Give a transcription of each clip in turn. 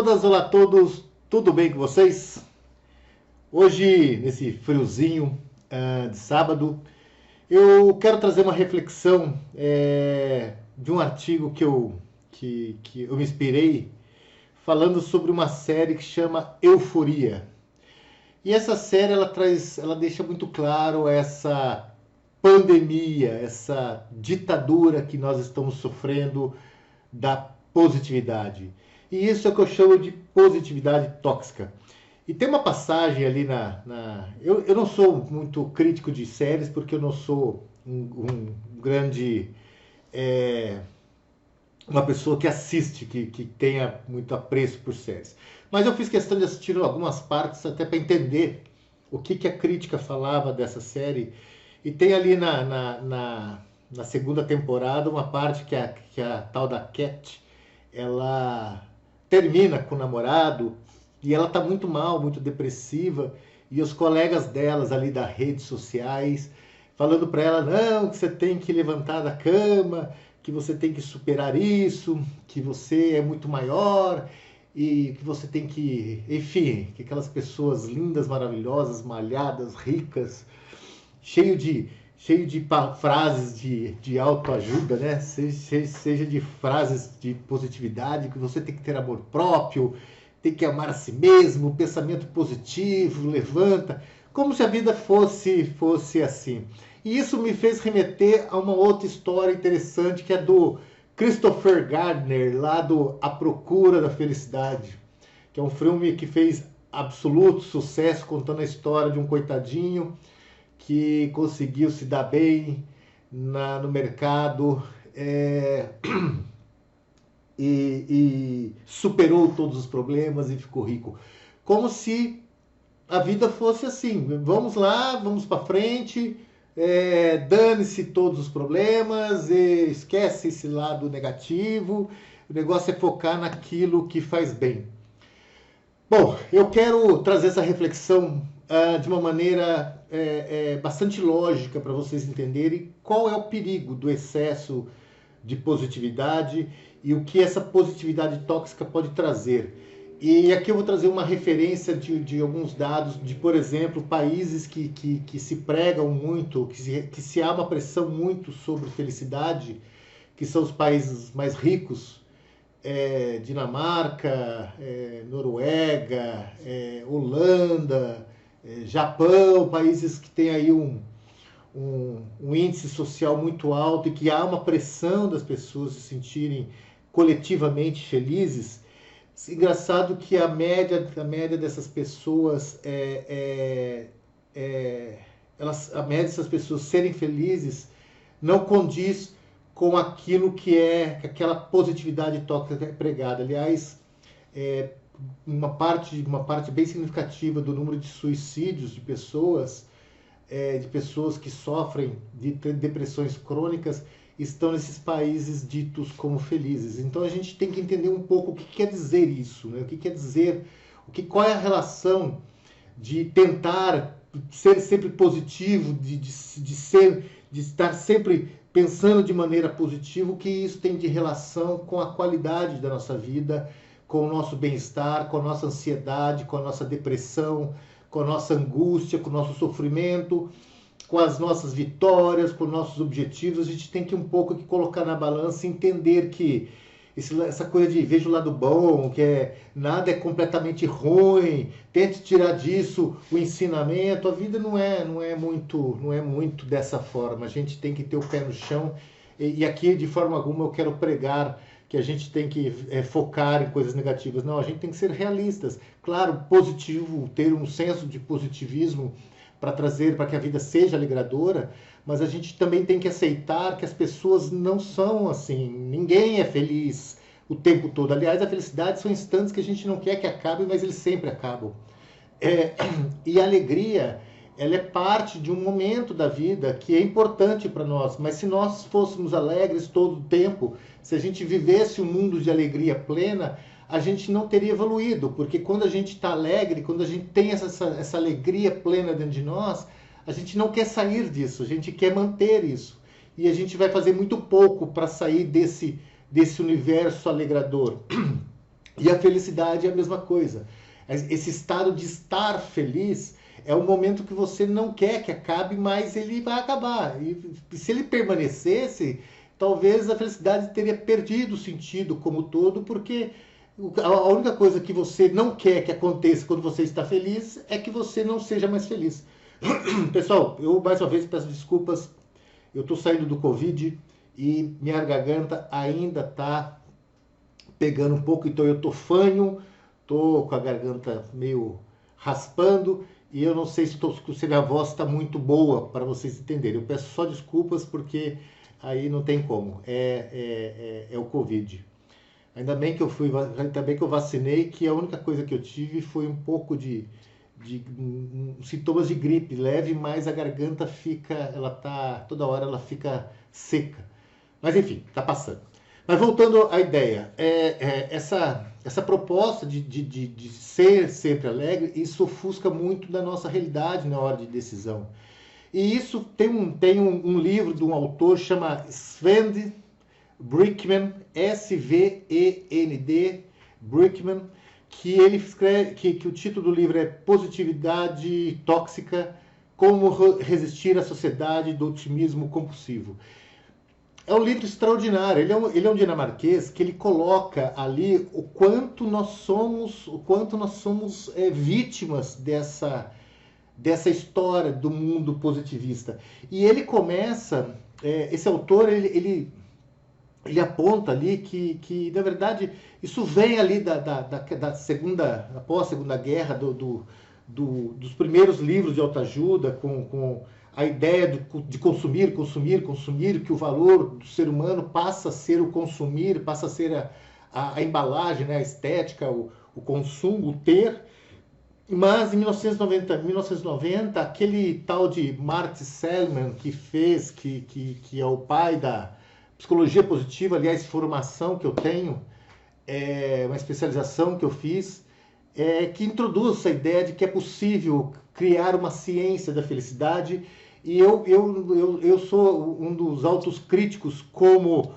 todas, olá a todos, tudo bem com vocês? Hoje, nesse friozinho de sábado, eu quero trazer uma reflexão de um artigo que eu me inspirei falando sobre uma série que chama Euforia. E essa série ela deixa muito claro essa pandemia, essa ditadura que nós estamos sofrendo da positividade. E isso é o que eu chamo de positividade tóxica. E tem uma passagem ali eu não sou muito crítico de séries, porque eu não sou um grande... uma pessoa que assiste, que tenha muito apreço por séries. Mas eu fiz questão de assistir algumas partes até para entender o que a crítica falava dessa série. E tem ali na segunda temporada uma parte que a tal da Cat, ela termina com o namorado e ela tá muito mal, muito depressiva, e os colegas delas ali das redes sociais falando para ela, não, que você tem que levantar da cama, que você tem que superar isso, que você é muito maior e que você tem que, enfim, que aquelas pessoas lindas, maravilhosas, malhadas, ricas, cheio de frases de autoajuda, né? Seja de frases de positividade, que você tem que ter amor próprio, tem que amar a si mesmo, pensamento positivo, levanta, como se a vida fosse assim. E isso me fez remeter a uma outra história interessante, que é do Christopher Gardner, lá do A Procura da Felicidade, que é um filme que fez absoluto sucesso, contando a história de um coitadinho que conseguiu se dar bem no mercado e superou todos os problemas e ficou rico. Como se a vida fosse assim, vamos lá, vamos para frente, dane-se todos os problemas, esquece esse lado negativo, o negócio é focar naquilo que faz bem. Bom, eu quero trazer essa reflexão de uma maneira bastante lógica para vocês entenderem qual é o perigo do excesso de positividade e o que essa positividade tóxica pode trazer. E aqui eu vou trazer uma referência de alguns dados de, por exemplo, países que se pregam muito, que se há uma pressão muito sobre felicidade, que são os países mais ricos, Dinamarca, Noruega, Holanda, Japão, países que têm aí um índice social muito alto e que há uma pressão das pessoas se sentirem coletivamente felizes. Engraçado que a média dessas pessoas a média dessas pessoas serem felizes não condiz com aquilo que é aquela positividade tóxica pregada. Aliás, uma parte bem significativa do número de suicídios de pessoas que sofrem de depressões crônicas estão nesses países ditos como felizes. Então a gente tem que entender um pouco o que quer dizer isso, né? O que quer dizer, qual é a relação de tentar ser sempre positivo, de estar sempre pensando de maneira positiva, o que isso tem de relação com a qualidade da nossa vida, com o nosso bem-estar, com a nossa ansiedade, com a nossa depressão, com a nossa angústia, com o nosso sofrimento, com as nossas vitórias, com os nossos objetivos. A gente tem que um pouco colocar na balança e entender que essa coisa de veja o lado bom, nada é completamente ruim, tente tirar disso o ensinamento. A vida não é muito dessa forma. A gente tem que ter o pé no chão e aqui de forma alguma eu quero pregar que a gente tem que focar em coisas negativas. Não, a gente tem que ser realistas. Claro, positivo, ter um senso de positivismo para que a vida seja alegradora, mas a gente também tem que aceitar que as pessoas não são assim. Ninguém é feliz o tempo todo. Aliás, a felicidade são instantes que a gente não quer que acabem, mas eles sempre acabam. E a alegria, ela é parte de um momento da vida que é importante para nós, mas se nós fôssemos alegres todo o tempo, se a gente vivesse um mundo de alegria plena, a gente não teria evoluído, porque quando a gente está alegre, quando a gente tem essa alegria plena dentro de nós, a gente não quer sair disso, a gente quer manter isso. E a gente vai fazer muito pouco para sair desse universo alegrador. E a felicidade é a mesma coisa. Esse estado de estar feliz é um momento que você não quer que acabe, mas ele vai acabar. E se ele permanecesse, talvez a felicidade teria perdido o sentido como todo, porque a única coisa que você não quer que aconteça quando você está feliz é que você não seja mais feliz. Pessoal, eu mais uma vez peço desculpas. Eu estou saindo do Covid e minha garganta ainda está pegando um pouco, então eu tô fanho, tô com a garganta meio raspando e eu não sei se a voz está muito boa para vocês entenderem. Eu peço só desculpas porque aí não tem como. É o Covid. Ainda bem que ainda bem que eu vacinei, que a única coisa que eu tive foi um pouco de sintomas de gripe leve, mas a garganta fica, ela tá toda hora ela fica seca. Mas enfim, tá passando. Mas voltando à ideia, essa proposta de ser sempre alegre, isso ofusca muito da nossa realidade na hora de decisão. E isso tem um livro de um autor chama Svend Brickman, Svend Brickman, que ele escreve que o título do livro é Positividade Tóxica, como resistir à sociedade do otimismo compulsivo. É um livro extraordinário. Ele é um dinamarquês que ele coloca ali o quanto nós somos vítimas dessa história do mundo positivista. E ele começa, esse autor, ele aponta ali que, na verdade, isso vem ali após a Segunda Guerra, dos primeiros livros de autoajuda, com a ideia de consumir, que o valor do ser humano passa a ser o consumir, passa a ser a embalagem, né, a estética, o consumo, o ter. Mas em 1990, aquele tal de Marty Seligman que é o pai da psicologia positiva, aliás, formação que eu tenho, uma especialização que eu fiz, que introduz essa ideia de que é possível criar uma ciência da felicidade. E eu sou um dos altos críticos, como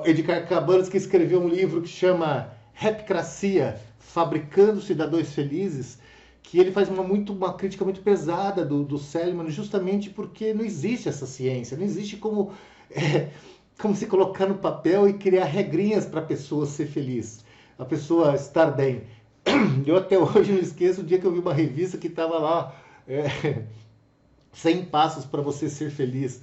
Edgar Cabanas, que escreveu um livro que chama Rapcracia, Fabricando Cidadãos Felizes, que ele faz uma crítica muito pesada do Seligman, justamente porque não existe essa ciência, não existe como se colocar no papel e criar regrinhas para a pessoa ser feliz, a pessoa estar bem. Eu até hoje não esqueço o dia que eu vi uma revista que estava lá, 100 passos para você ser feliz.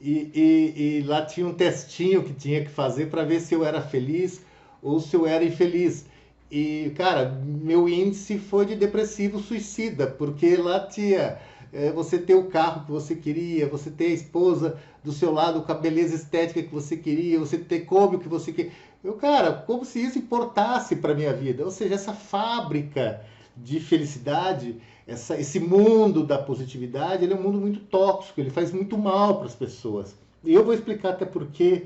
E lá tinha um testinho que tinha que fazer para ver se eu era feliz ou se eu era infeliz. E, cara, meu índice foi de depressivo suicida, porque lá tinha você ter o carro que você queria, você ter a esposa do seu lado com a beleza estética que você queria, você ter como que você queria. Cara, como se isso importasse para minha vida. Ou seja, essa fábrica de felicidade, esse mundo da positividade, ele é um mundo muito tóxico, ele faz muito mal para as pessoas. E eu vou explicar até porquê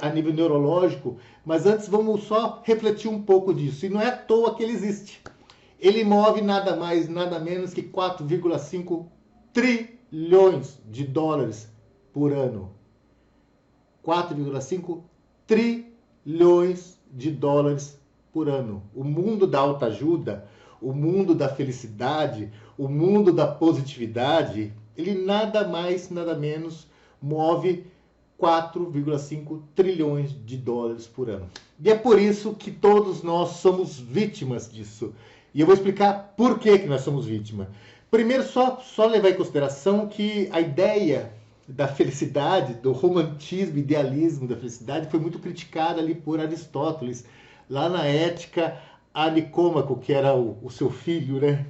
a nível neurológico, mas antes vamos só refletir um pouco disso. E não é à toa que ele existe. Ele move nada mais, nada menos que 4,5 trilhões de dólares por ano. 4,5 trilhões de dólares por ano. O mundo da autoajuda, o mundo da felicidade, o mundo da positividade, ele nada mais, nada menos move 4,5 trilhões de dólares por ano. E é por isso que todos nós somos vítimas disso. E eu vou explicar por que nós somos vítimas. Primeiro, só levar em consideração que a ideia da felicidade, do romantismo, idealismo da felicidade, foi muito criticada ali por Aristóteles, lá na Ética a Nicômaco, que era o seu filho, né?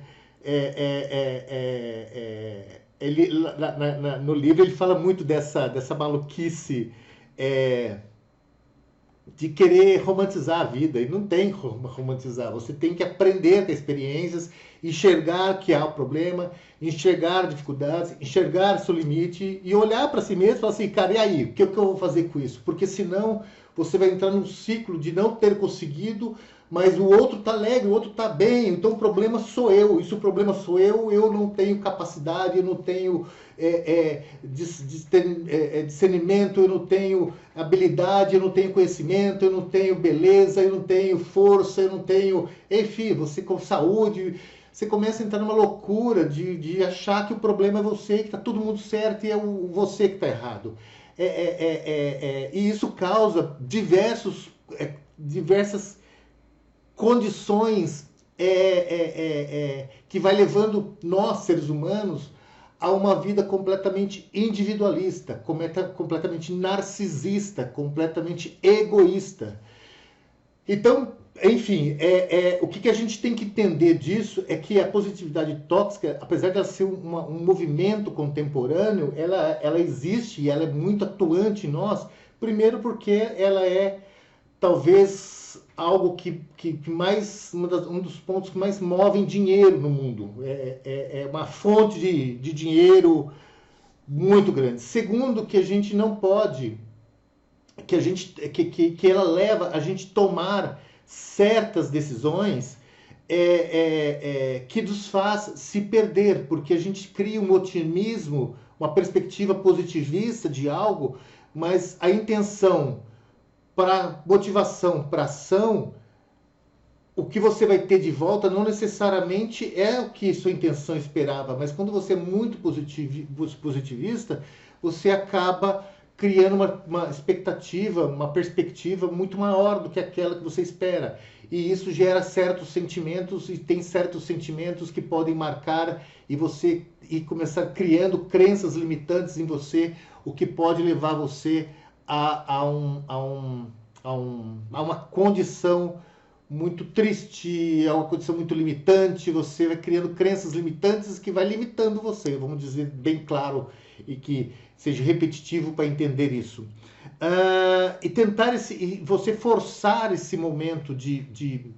No livro ele fala muito dessa maluquice de querer romantizar a vida, e não tem como romantizar, você tem que aprender a ter experiências, enxergar que há o problema, enxergar dificuldades, enxergar seu limite e olhar para si mesmo e falar assim, cara, e aí, o que eu vou fazer com isso? Porque senão você vai entrar num ciclo de não ter conseguido, mas o outro está alegre, o outro está bem, então o problema sou eu. E se o problema sou eu não tenho capacidade, eu não tenho discernimento, eu não tenho habilidade, eu não tenho conhecimento, eu não tenho beleza, eu não tenho força, eu não tenho... Enfim, você com saúde, você começa a entrar numa loucura de achar que o problema é você, que está todo mundo certo e é você que está errado. E isso causa diversas condições que vai levando nós, seres humanos, a uma vida completamente individualista, completamente narcisista, completamente egoísta. Então, enfim, o que a gente tem que entender disso é que a positividade tóxica, apesar de ela ser um movimento contemporâneo, ela existe e ela é muito atuante em nós, primeiro porque ela é talvez algo que mais, um dos pontos que mais movem dinheiro no mundo. É uma fonte de dinheiro muito grande. Segundo, que a gente não pode, que ela leva a gente tomar certas decisões que nos faz se perder, porque a gente cria um otimismo, uma perspectiva positivista de algo, mas a intenção para motivação, para ação, o que você vai ter de volta não necessariamente é o que sua intenção esperava, mas quando você é muito positivista, você acaba criando uma expectativa, uma perspectiva muito maior do que aquela que você espera. E isso gera certos sentimentos, e tem certos sentimentos que podem marcar e começar criando crenças limitantes em você, o que pode levar você a uma condição muito triste, a uma condição muito limitante. Você vai criando crenças limitantes que vai limitando você, vamos dizer bem claro, e que seja repetitivo para entender isso. E tentar você forçar esse momento de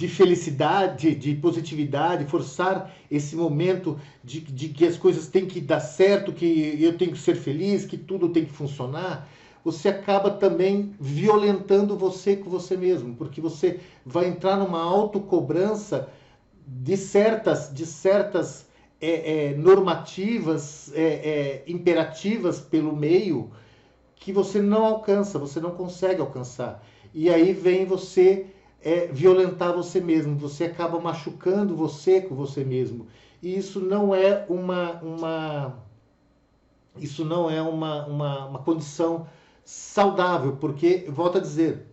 felicidade, de positividade, forçar esse momento de que as coisas têm que dar certo, que eu tenho que ser feliz, que tudo tem que funcionar, você acaba também violentando você com você mesmo, porque você vai entrar numa autocobrança de certas normativas, imperativas pelo meio, que você não alcança, você não consegue alcançar. E aí vem você violentar você mesmo, você acaba machucando você com você mesmo. E isso não é uma condição saudável, porque, volto a dizer,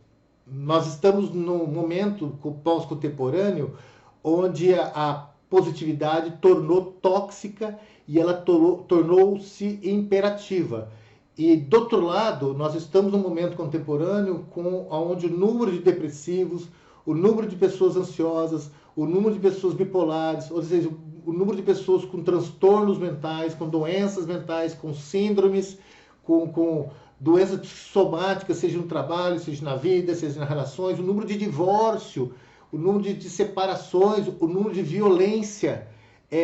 nós estamos num momento pós-contemporâneo onde a positividade tornou tóxica e ela tornou-se imperativa. E, do outro lado, nós estamos num momento contemporâneo onde o número de depressivos, o número de pessoas ansiosas, o número de pessoas bipolares, ou seja, o número de pessoas com transtornos mentais, com doenças mentais, com síndromes, com doenças somáticas, seja no trabalho, seja na vida, seja nas relações, o número de divórcio, o número de separações, o número de violência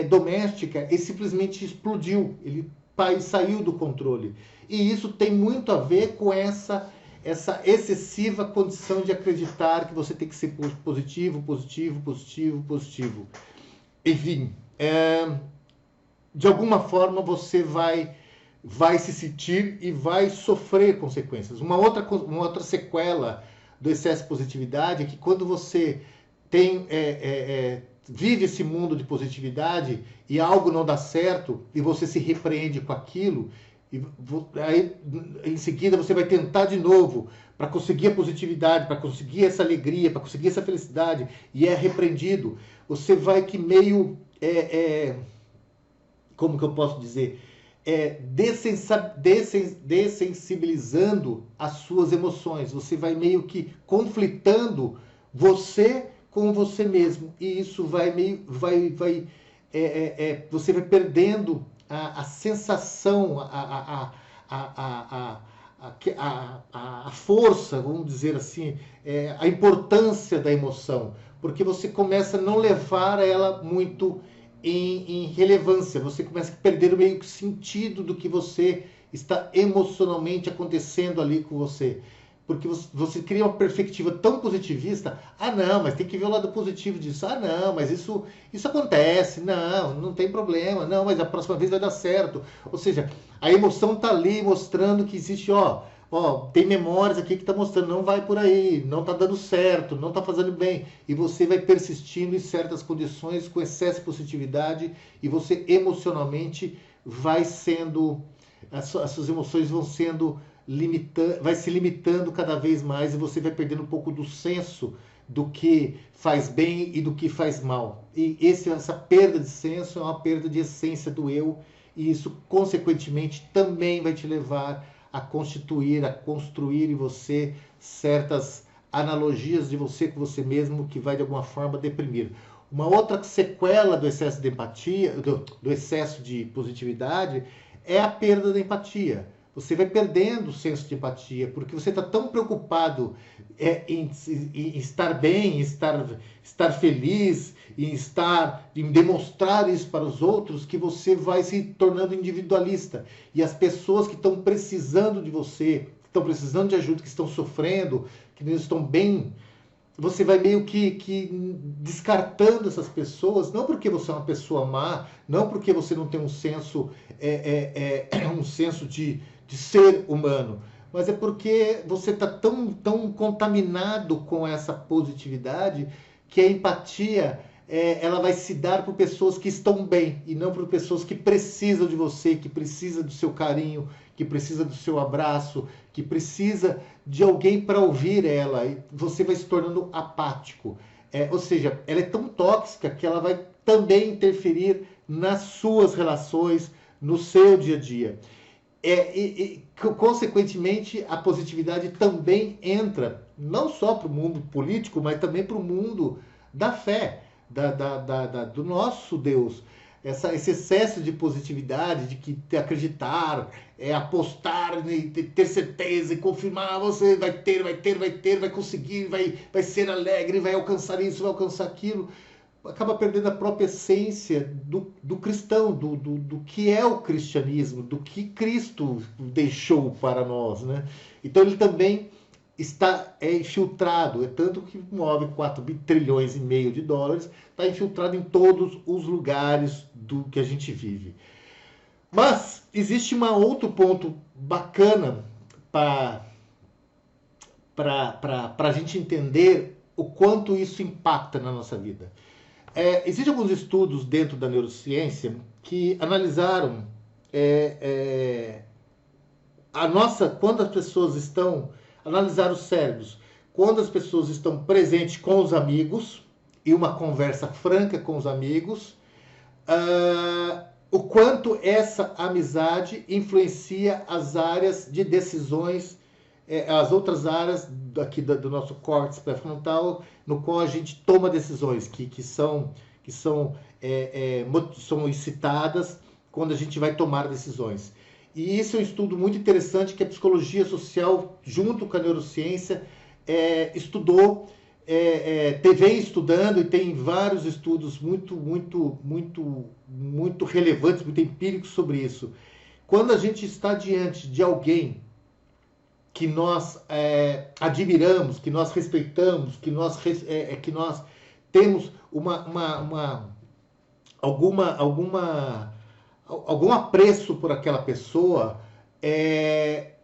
doméstica, ele simplesmente explodiu, ele saiu do controle. E isso tem muito a ver com essa excessiva condição de acreditar que você tem que ser positivo, positivo, positivo, positivo. Enfim, de alguma forma você vai se sentir e vai sofrer consequências. Uma outra sequela do excesso de positividade é que quando você vive esse mundo de positividade e algo não dá certo e você se repreende com aquilo, e aí em seguida você vai tentar de novo para conseguir a positividade, para conseguir essa alegria, para conseguir essa felicidade, e é repreendido. Você vai que meio como que eu posso dizer, dessensibilizando as suas emoções. Você vai meio que conflitando você com você mesmo, e isso você vai perdendo a sensação, a força, vamos dizer assim, a importância da emoção, porque você começa a não levar ela muito em relevância, você começa a perder meio que o sentido do que você está emocionalmente acontecendo ali com você. porque você cria uma perspectiva tão positivista. Ah, não, mas tem que ver o lado positivo disso. Ah, não, mas isso acontece. Não, não tem problema. Não, mas a próxima vez vai dar certo. Ou seja, a emoção está ali mostrando que existe, tem memórias aqui que está mostrando, não vai por aí, não está dando certo, não está fazendo bem. E você vai persistindo em certas condições com excesso de positividade e você emocionalmente vai sendo, as suas emoções vão sendo vai se limitando cada vez mais e você vai perdendo um pouco do senso do que faz bem e do que faz mal. E essa perda de senso é uma perda de essência do eu, e isso, consequentemente, também vai te levar a constituir, a construir em você certas analogias de você com você mesmo que vai, de alguma forma, deprimir. Uma outra sequela do excesso de empatia, do excesso de positividade, é a perda da empatia. Você vai perdendo o senso de empatia, porque você está tão preocupado em estar bem, em estar feliz, em demonstrar isso para os outros, que você vai se tornando individualista. E as pessoas que estão precisando de você, que estão precisando de ajuda, que estão sofrendo, que não estão bem, você vai meio que descartando essas pessoas, não porque você é uma pessoa má, não porque você não tem um senso, um senso de ser humano, mas é porque você está tão contaminado com essa positividade que a empatia ela vai se dar por pessoas que estão bem e não por pessoas que precisam de você, que precisam do seu carinho, que precisa do seu abraço, que precisa de alguém para ouvir ela, e você vai se tornando apático. Ou seja, ela é tão tóxica que ela vai também interferir nas suas relações, no seu dia a dia. Consequentemente, a positividade também entra, não só para o mundo político, mas também para o mundo da fé, do nosso Deus. Esse excesso de positividade, de acreditar, apostar, ter certeza e confirmar, você vai ter, vai conseguir, vai ser alegre, vai alcançar isso, vai alcançar aquilo, acaba perdendo a própria essência do cristão, do que é o cristianismo, do que Cristo deixou para nós, né? Então ele também está infiltrado, é tanto que move 4,5 trilhões de dólares, está infiltrado em todos os lugares do que a gente vive. Mas existe um outro ponto bacana para a gente entender o quanto isso impacta na nossa vida. Existem alguns estudos dentro da neurociência que analisaram quando as pessoas estão, analisar os cérebros, quando as pessoas estão presentes com os amigos e uma conversa franca com os amigos, o quanto essa amizade influencia as áreas de decisões, as outras áreas aqui do nosso córtex pré-frontal, no qual a gente toma decisões que são excitadas quando a gente vai tomar decisões. E isso é um estudo muito interessante que a psicologia social, junto com a neurociência, vem estudando, e tem vários estudos muito relevantes, muito empíricos sobre isso. Quando a gente está diante de alguém que nós admiramos, que nós respeitamos, que nós temos algum apreço por aquela pessoa,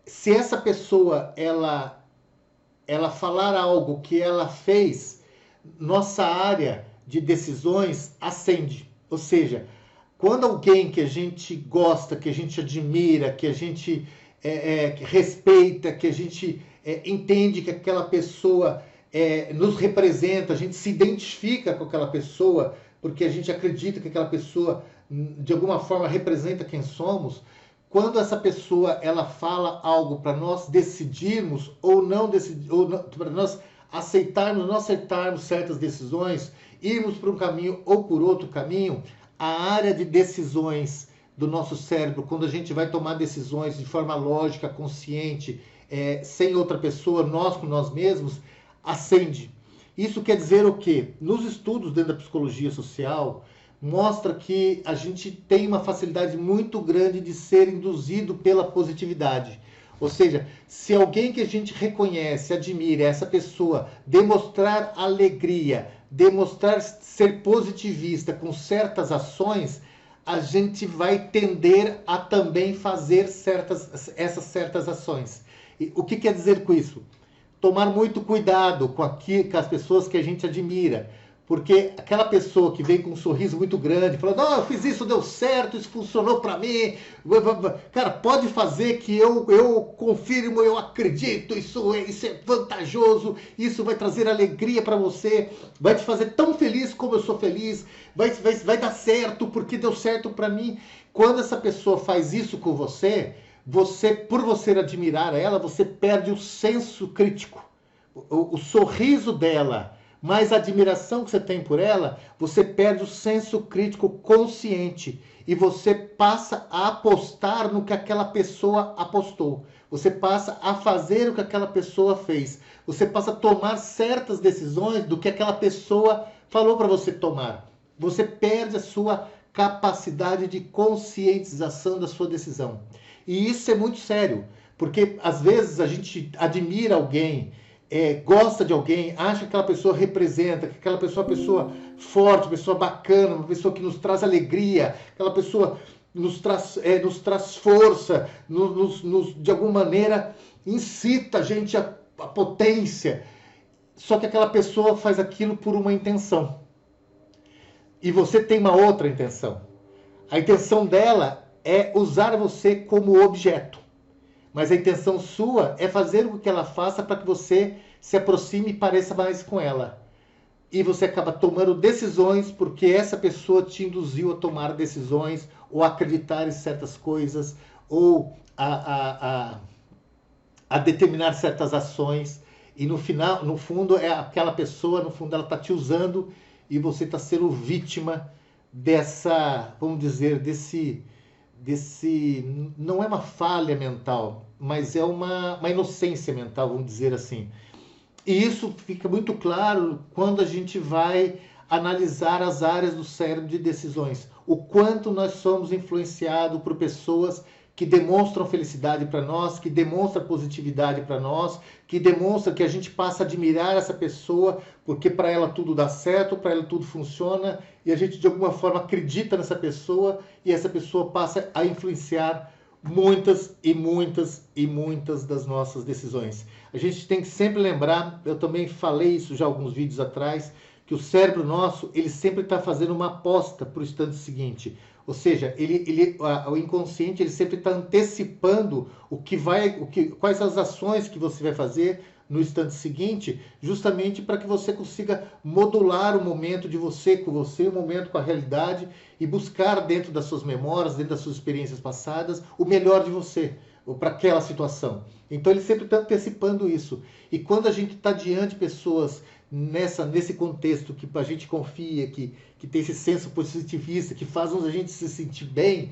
se essa pessoa ela falar algo que ela fez, nossa área de decisões acende. Ou seja, quando alguém que a gente gosta, que a gente admira, que a gente que respeita, que a gente entende que aquela pessoa nos representa, a gente se identifica com aquela pessoa, porque a gente acredita que aquela pessoa, de alguma forma, representa quem somos. Quando essa pessoa ela fala algo para nós decidirmos ou não decidir, para nós aceitarmos, não aceitarmos certas decisões, irmos por um caminho ou por outro caminho, a área de decisões do nosso cérebro, quando a gente vai tomar decisões de forma lógica, consciente, sem outra pessoa, nós com nós mesmos, acende. Isso quer dizer o quê? Nos estudos dentro da psicologia social, mostra que a gente tem uma facilidade muito grande de ser induzido pela positividade. Ou seja, se alguém que a gente reconhece, admira, essa pessoa demonstrar alegria, demonstrar ser positivista com certas ações, a gente vai tender a também fazer essas certas ações. E o que quer dizer com isso? Tomar muito cuidado com as pessoas que a gente admira. Porque aquela pessoa que vem com um sorriso muito grande, falando, eu fiz isso, deu certo, isso funcionou para mim. Cara, pode fazer que eu confirmo, eu acredito, isso é vantajoso, isso vai trazer alegria para você, vai te fazer tão feliz como eu sou feliz, vai dar certo porque deu certo para mim. Quando essa pessoa faz isso com você, por você admirar ela, você perde o senso crítico. O sorriso dela, mas a admiração que você tem por ela, você perde o senso crítico consciente e você passa a apostar no que aquela pessoa apostou. Você passa a fazer o que aquela pessoa fez. Você passa a tomar certas decisões do que aquela pessoa falou para você tomar. Você perde a sua capacidade de conscientização da sua decisão. E isso é muito sério, porque às vezes a gente admira alguém, gosta de alguém, acha que aquela pessoa representa, que aquela pessoa é uma pessoa forte, uma pessoa bacana, uma pessoa que nos traz alegria, aquela pessoa nos traz força, de alguma maneira incita a gente a potência. Só que aquela pessoa faz aquilo por uma intenção. E você tem uma outra intenção. A intenção dela é usar você como objeto. Mas a intenção sua é fazer o que ela faça para que você se aproxime e pareça mais com ela. E você acaba tomando decisões porque essa pessoa te induziu a tomar decisões ou a acreditar em certas coisas ou a determinar certas ações. E no final, no fundo, aquela pessoa, no fundo, ela está te usando e você está sendo vítima dessa, vamos dizer, não é uma falha mental, mas é uma inocência mental, vamos dizer assim. E isso fica muito claro quando a gente vai analisar as áreas do cérebro de decisões. O quanto nós somos influenciados por pessoas que demonstram felicidade para nós, que demonstram positividade para nós, que demonstram que a gente passa a admirar essa pessoa porque para ela tudo dá certo, para ela tudo funciona e a gente de alguma forma acredita nessa pessoa e essa pessoa passa a influenciar muitas e muitas e muitas das nossas decisões. A gente tem que sempre lembrar, eu também falei isso já alguns vídeos atrás, que o cérebro nosso, ele sempre está fazendo uma aposta para o instante seguinte. Ou seja, o inconsciente ele sempre está antecipando quais as ações que você vai fazer no instante seguinte, justamente para que você consiga modular o momento de você com você, o momento com a realidade e buscar dentro das suas memórias, dentro das suas experiências passadas, o melhor de você para aquela situação. Então ele sempre está antecipando isso. E quando a gente está diante de pessoas nesse contexto que a gente confia, que tem esse senso positivista, que faz a gente se sentir bem,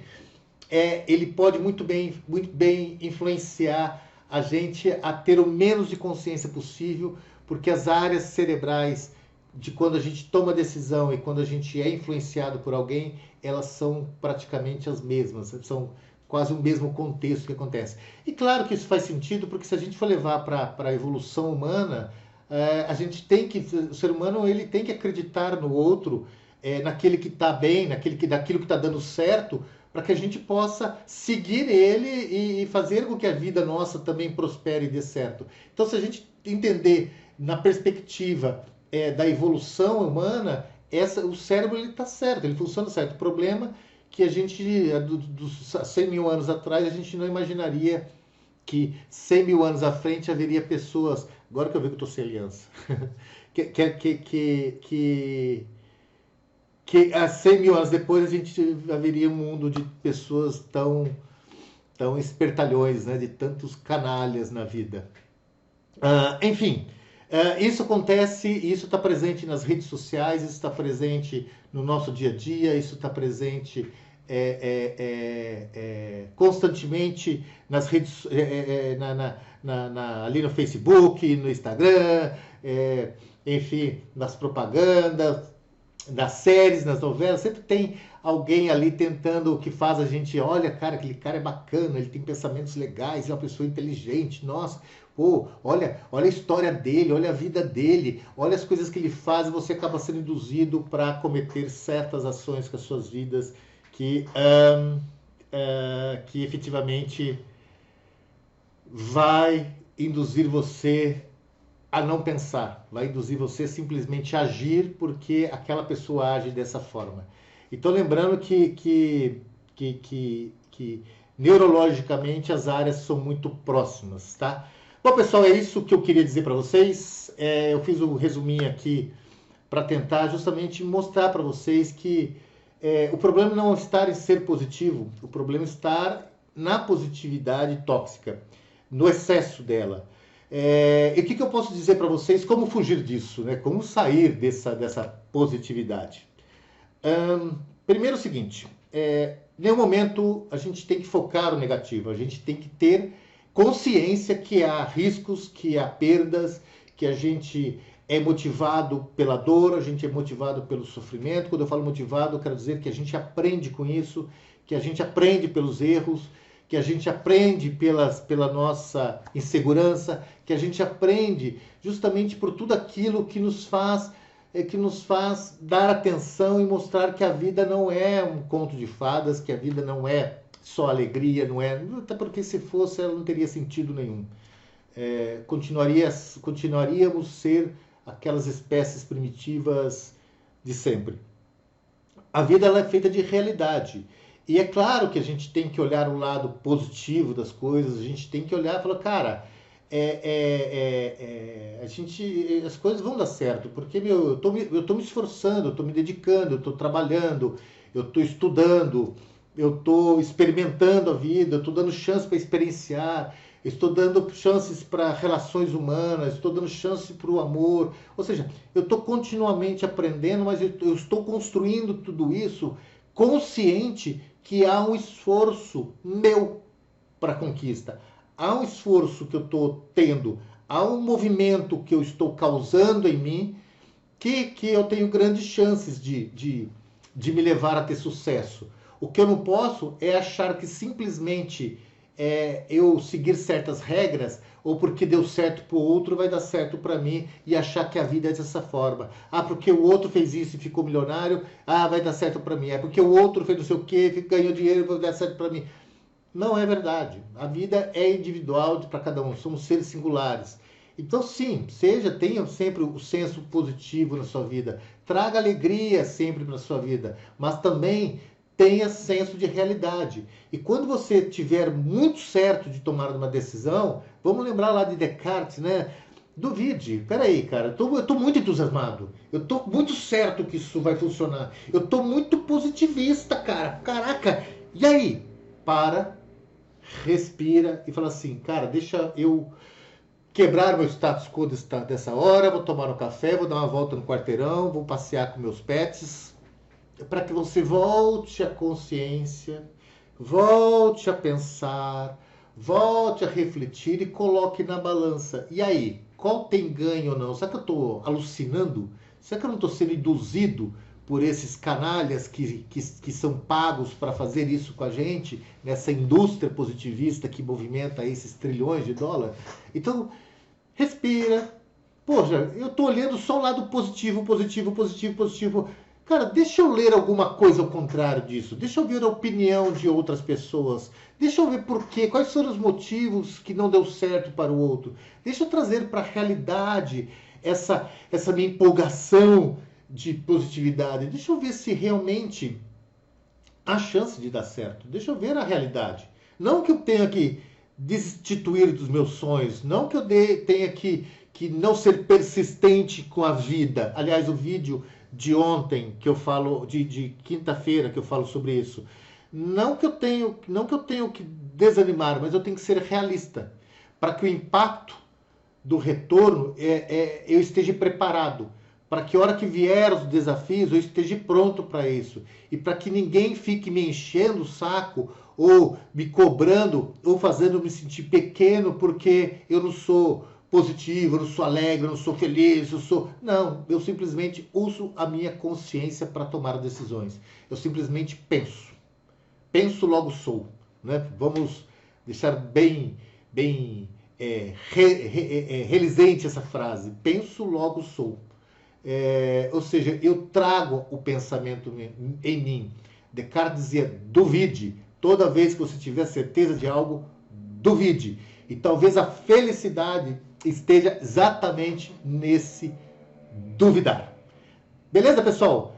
ele pode muito bem influenciar a gente a ter o menos de consciência possível, porque as áreas cerebrais de quando a gente toma decisão e quando a gente é influenciado por alguém, elas são praticamente as mesmas, são quase o mesmo contexto que acontece. E claro que isso faz sentido, porque se a gente for levar para a evolução humana, a gente o ser humano ele tem que acreditar no outro, naquele que está bem, daquilo que está dando certo, para que a gente possa seguir ele e fazer com que a vida nossa também prospere e dê certo. Então, se a gente entender na perspectiva da evolução humana, o cérebro está certo, ele funciona certo. O problema é que a gente, dos 100 mil anos atrás, a gente não imaginaria que 100 mil anos à frente haveria pessoas, agora que eu vejo que eu estou sem aliança, que há 100 mil anos depois a gente haveria um mundo de pessoas tão espertalhões, né, de tantos canalhas na vida. Enfim, isso acontece, isso está presente nas redes sociais, isso está presente no nosso dia a dia, isso está presente constantemente nas redes, ali no Facebook, no Instagram, enfim, nas propagandas. nas séries, nas novelas, sempre tem alguém ali tentando, que faz a gente, olha, cara, aquele cara é bacana, ele tem pensamentos legais, é uma pessoa inteligente, nossa, pô, olha a história dele, olha a vida dele, olha as coisas que ele faz, e você acaba sendo induzido para cometer certas ações com as suas vidas que, que efetivamente vai induzir você a não pensar, vai induzir você simplesmente a agir porque aquela pessoa age dessa forma. Então, lembrando que neurologicamente as áreas são muito próximas, tá? Bom, pessoal, é isso que eu queria dizer para vocês. Eu fiz um resuminho aqui para tentar justamente mostrar para vocês que o problema não está em ser positivo, o problema está na positividade tóxica, no excesso dela. E o que eu posso dizer para vocês? Como fugir disso, né? Como sair dessa positividade? Primeiro o seguinte, em nenhum momento a gente tem que focar o negativo, a gente tem que ter consciência que há riscos, que há perdas, que a gente é motivado pela dor, a gente é motivado pelo sofrimento. Quando eu falo motivado, eu quero dizer que a gente aprende com isso, que a gente aprende pelos erros, que a gente aprende pela nossa insegurança, que a gente aprende justamente por tudo aquilo que nos faz dar atenção e mostrar que a vida não é um conto de fadas, que a vida não é só alegria, não é, até porque se fosse ela não teria sentido nenhum. Continuaríamos ser aquelas espécies primitivas de sempre. A vida ela é feita de realidade. E é claro que a gente tem que olhar o lado positivo das coisas, a gente tem que olhar e falar, cara, as coisas vão dar certo, porque eu tô me esforçando, eu estou me dedicando, eu estou trabalhando, eu estou estudando, eu estou experimentando a vida, eu estou dando chance para experienciar, estou dando chances para relações humanas, estou dando chance para o amor, ou seja, eu estou continuamente aprendendo, mas eu estou construindo tudo isso consciente que há um esforço meu para a conquista, há um esforço que eu estou tendo, há um movimento que eu estou causando em mim que eu tenho grandes chances de me levar a ter sucesso. O que eu não posso é achar que simplesmente eu seguir certas regras ou porque deu certo para o outro vai dar certo para mim e achar que a vida é dessa forma. Ah, porque o outro fez isso e ficou milionário, vai dar certo para mim. É porque o outro fez não sei o que, ganhou dinheiro e vai dar certo para mim. Não é verdade. A vida é individual para cada um, somos seres singulares. Então sim, tenha sempre o senso positivo na sua vida, traga alegria sempre para a sua vida, mas também tenha senso de realidade. E quando você tiver muito certo de tomar uma decisão, vamos lembrar lá de Descartes, né? Duvide. Peraí, cara, eu tô muito entusiasmado. Eu tô muito certo que isso vai funcionar. Eu tô muito positivista, cara. Caraca. E aí? Para, respira e fala assim, cara, deixa eu quebrar meu status quo dessa hora, vou tomar um café, vou dar uma volta no quarteirão, vou passear com meus pets, para que você volte à consciência, volte a pensar, volte a refletir e coloque na balança. E aí, qual tem ganho ou não? Será que eu estou alucinando? Será que eu não estou sendo induzido por esses canalhas que são pagos para fazer isso com a gente, nessa indústria positivista que movimenta esses trilhões de dólares? Então, respira. Poxa, eu estou olhando só o lado positivo, positivo, positivo, positivo. Cara, deixa eu ler alguma coisa ao contrário disso. Deixa eu ver a opinião de outras pessoas. Deixa eu ver por quê, quais foram os motivos que não deu certo para o outro. Deixa eu trazer para a realidade essa minha empolgação de positividade. Deixa eu ver se realmente há chance de dar certo. Deixa eu ver a realidade. Não que eu tenha que destituir dos meus sonhos. Não que eu tenha que não ser persistente com a vida. Aliás, o vídeo de ontem que eu falo, de quinta-feira que eu falo sobre isso. Não que eu tenho que desanimar, mas eu tenho que ser realista para que o impacto do retorno eu esteja preparado, para que a hora que vier os desafios eu esteja pronto para isso e para que ninguém fique me enchendo o saco ou me cobrando ou fazendo me sentir pequeno porque eu não sou positivo, eu não sou alegre, eu não sou feliz, eu sou... Não, eu simplesmente uso a minha consciência para tomar decisões. Eu simplesmente penso. Penso, logo sou. Né? Vamos deixar bem relizente essa frase. Penso, logo sou. Ou seja, eu trago o pensamento em mim. Descartes dizia, duvide. Toda vez que você tiver certeza de algo, duvide. E talvez a felicidade esteja exatamente nesse duvidar. Beleza, pessoal?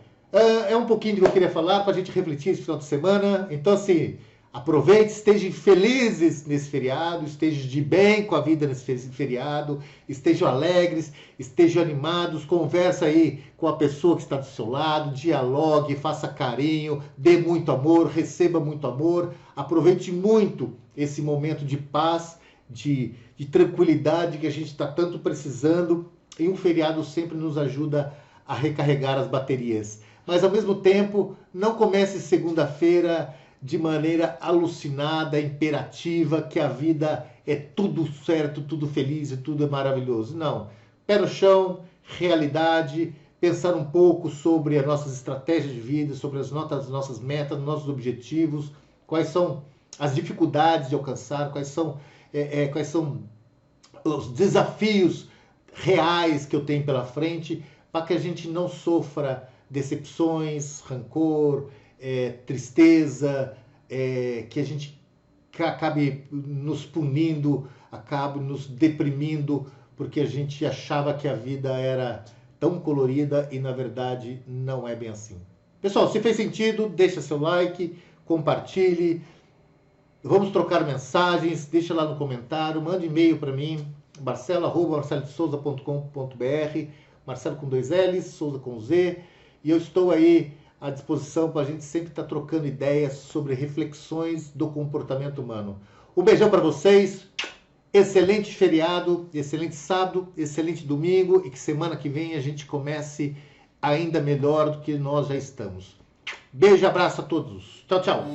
É um pouquinho do que eu queria falar para a gente refletir esse final de semana. Então, assim, aproveite, estejam felizes nesse feriado, estejam de bem com a vida nesse feriado, estejam alegres, estejam animados, conversa aí com a pessoa que está do seu lado, dialogue, faça carinho, dê muito amor, receba muito amor, aproveite muito esse momento de paz, de tranquilidade que a gente está tanto precisando, e um feriado sempre nos ajuda a recarregar as baterias. Mas, ao mesmo tempo, não comece segunda-feira de maneira alucinada, imperativa, que a vida é tudo certo, tudo feliz e tudo é maravilhoso. Não. Pé no chão, realidade, pensar um pouco sobre as nossas estratégias de vida, sobre as nossas metas, nossos objetivos, quais são as dificuldades de alcançar, quais são os desafios reais que eu tenho pela frente, para que a gente não sofra decepções, rancor, tristeza, que a gente acabe nos punindo, acabe nos deprimindo, porque a gente achava que a vida era tão colorida e, na verdade, não é bem assim. Pessoal, se fez sentido, deixa seu like, compartilhe, vamos trocar mensagens, deixa lá no comentário, mande e-mail para mim, marcelo@marcelodesouza.com.br, Marcelo com 2 L's, Souza com Z, e eu estou aí à disposição para a gente sempre estar trocando ideias sobre reflexões do comportamento humano. Um beijão para vocês, excelente feriado, excelente sábado, excelente domingo, e que semana que vem a gente comece ainda melhor do que nós já estamos. Beijo e abraço a todos. Tchau, tchau.